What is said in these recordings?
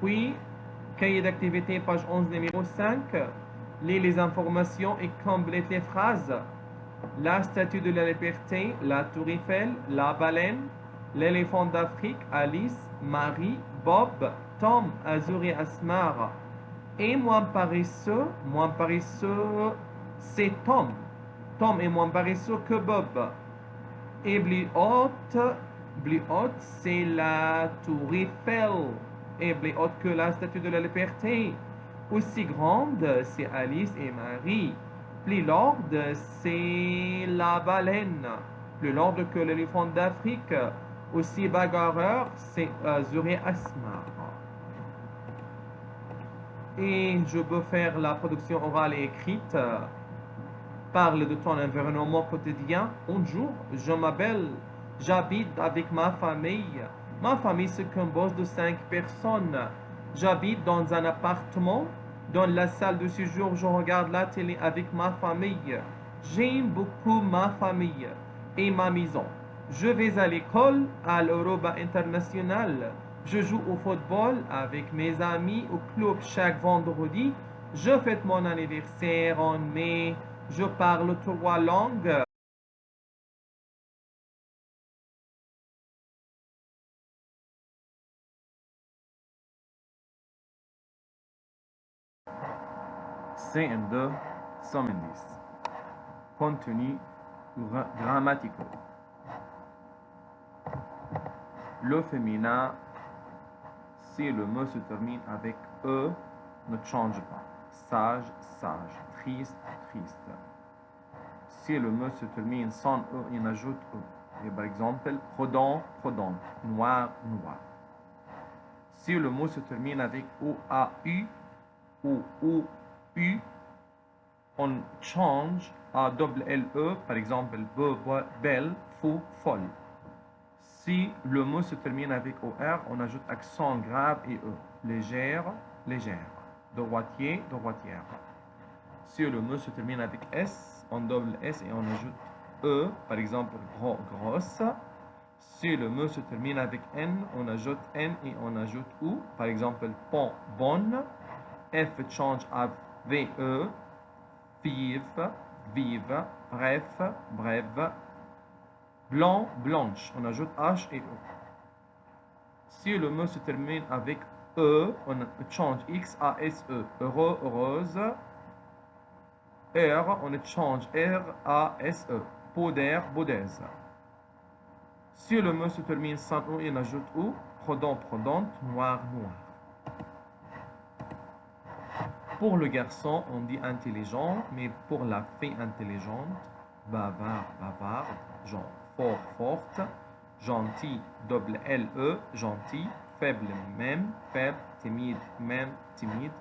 Puis, cahier d'activité, page 11, numéro 5. Lis les informations et complète les phrases. La statue de la liberté, la tour Eiffel, la baleine, l'éléphant d'Afrique, Alice, Marie, Bob, Tom, Azur et Asmar. Et moins paresseux, c'est Tom. Tom est moins paresseux que Bob. Et plus haute, c'est la tour Eiffel. Et plus haute que la statue de la liberté. Aussi grande, c'est Alice et Marie. Plus lourde, c'est la baleine. Plus lourde que l'éléphant d'Afrique. Aussi bagarreur, c'est Azur et Asmar. Et je peux faire la production orale et écrite. Parle de ton environnement quotidien. Un jour, je m'appelle, j'habite avec ma famille. Ma famille se compose de 5 personnes. J'habite dans un appartement. Dans la salle de séjour, je regarde la télé avec ma famille. J'aime beaucoup ma famille et ma maison. Je vais à l'école, à l'Europa International. Je joue au football avec mes amis au club chaque vendredi. Je fête mon anniversaire en mai. Je parle 3 langues. CM2, somme indice. Contenu grammatical. Le féminin, si le mot se termine avec E, ne change pas. Sage, sage. Triste, triste. Si le mot se termine sans E, il ajoute E. Et par exemple, prudent, prudente. Noir, noir. Si le mot se termine avec OAU ou OU, on change à double LE, par exemple, belle, fou, folle. Si le mot se termine avec OR, on ajoute accent grave et E. Légère, légère. Droitier, droitière. Si le mot se termine avec S, on double S et on ajoute E, par exemple, gros, grosse. Si le mot se termine avec N, on ajoute N et on ajoute OU, par exemple, pont, bonne. F change à VE, vive, vive, bref, brève. Blanc, blanche, on ajoute H et E. Si le mot se termine avec E, on change X à SE. Heureux, heureuse. R, on change R à SE. Poder, bodaise. Si le mot se termine sans O, on ajoute OU. Prudent, prudente. Noir, noir. Pour le garçon, on dit intelligent, mais pour la fille intelligente, bavard, bavarde, genre fort, forte, gentil, double LE, gentil, faible, même, faible, timide, même, timide,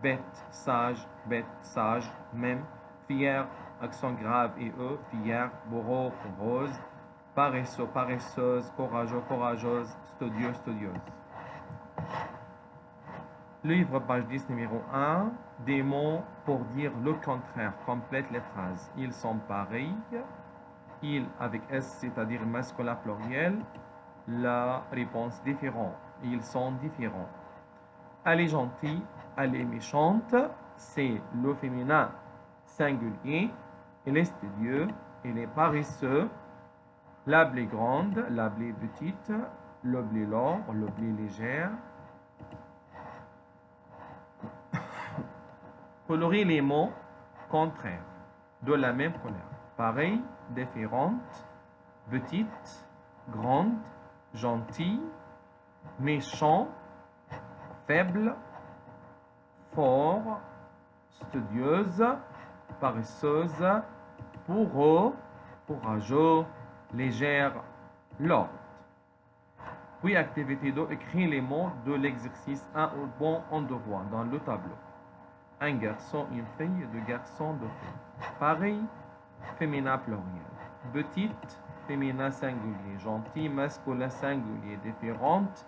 bête, sage, même, fier, accent grave et E, fier, bourreau, rose, paresseux, paresseuse, courageux, courageuse, studieux, studieuse. Livre, page 10, numéro 1. Des mots pour dire le contraire. Complète les phrases. Ils sont pareils. Ils avec S, c'est-à-dire masculin pluriel. La réponse différent. Ils sont différents. Elle est gentille. Elle est méchante. C'est le féminin singulier. Elle est studieux. Elle est paresseux. La blé grande. La blé petite. Le blé lourd. Le blé légère. Colorer les mots contraires de la même couleur. Pareil, différente, petite, grande, gentille, méchant, faible, fort, studieuse, paresseuse, pour eux, courageux, légère, lourde. Puis, activité 2, écrire les mots de l'exercice 1 au bon endroit dans le tableau. Un garçon, une fille, deux garçons, deux filles. Pareil, féminin pluriel. Petite, féminin singulier. Gentil, masculin singulier. Différente,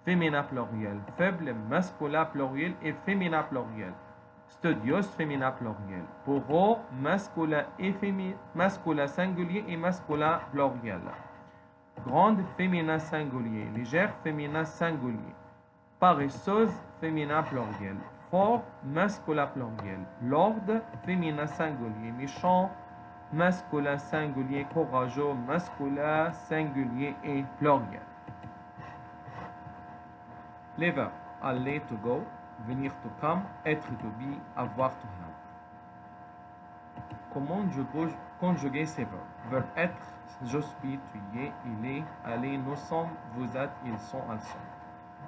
féminin pluriel. Faible, masculin pluriel et féminin pluriel. Studieuse, féminin pluriel. Pour eux, masculin et masculin singulier et masculin pluriel. Grande, féminin singulier. Légère, féminin singulier. Paresseuse, féminin pluriel. Fort, masculin pluriel. Lord, féminin singulier. Méchant, masculin singulier. Courageux, masculin singulier et pluriel. Les verbes aller, to go, venir, to come, être, to be, avoir, to have. Comment conjuguer ces verbes? Verbe être, je suis, tu y es, il est, aller, nous sommes, vous êtes, ils sont, elles sont.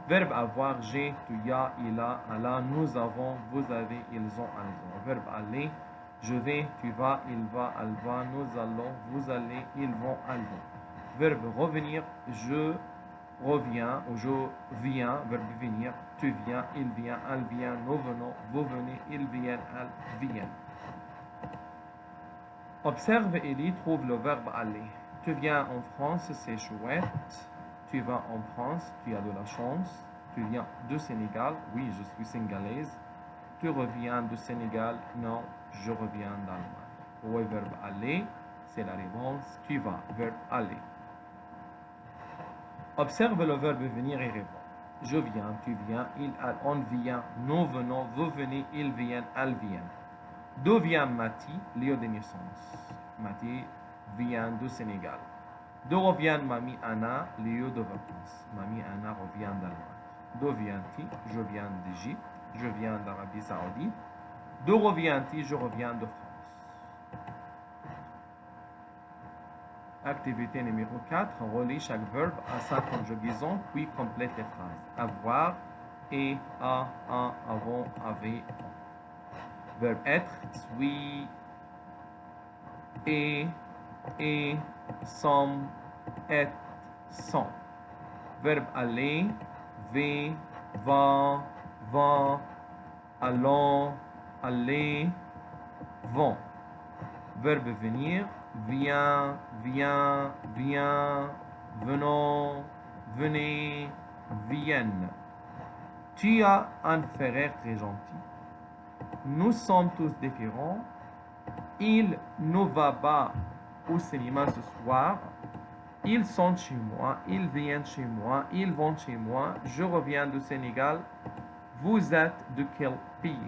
Verbe avoir, j'ai, tu y as, il a, elle a, nous avons, vous avez, ils ont, elles ont. Verbe aller, je vais, tu vas, il va, elle va, nous allons, vous allez, ils vont, elles vont. Verbe revenir, je reviens ou je viens, verbe venir, tu viens, il vient, elle vient, nous venons, vous venez, ils viennent, elles viennent. Observe et lis, trouve le verbe aller. Tu viens en France, c'est chouette. Tu vas en France, tu as de la chance. Tu viens de Sénégal, oui, je suis sénégalaise. Tu reviens de Sénégal, non, je reviens d'Allemagne. Oui, verbe aller, c'est la réponse. Tu vas, verbe aller. Observe le verbe venir et réponds. Je viens, tu viens, il, elle, on vient, nous venons, vous venez, ils viennent, elles viennent. D'où vient Mati, lieu de naissance? Mati vient du Sénégal. D'où revient Mami Anna, lieu de vacances? Mami Anna revient d'Allemagne. D'où vient-il? Je viens d'Égypte. Je viens d'Arabie Saoudite. D'où revient-il? Je reviens de France. Activité numéro 4. Relie chaque verbe à sa conjugaison, puis complète les phrases. Avoir, et, a, avant, avait, on. Verbe être, suis, et, sommes, est, sont. Verbe aller, va, allons, aller, vont. Verbe venir, vient, venons, venez, viennent. Tu as un frère très gentil. Nous sommes tous différents. Il ne va pas au cinéma ce soir. Ils sont chez moi. Ils viennent chez moi. Ils vont chez moi. Je reviens du Sénégal. Vous êtes de quel pays?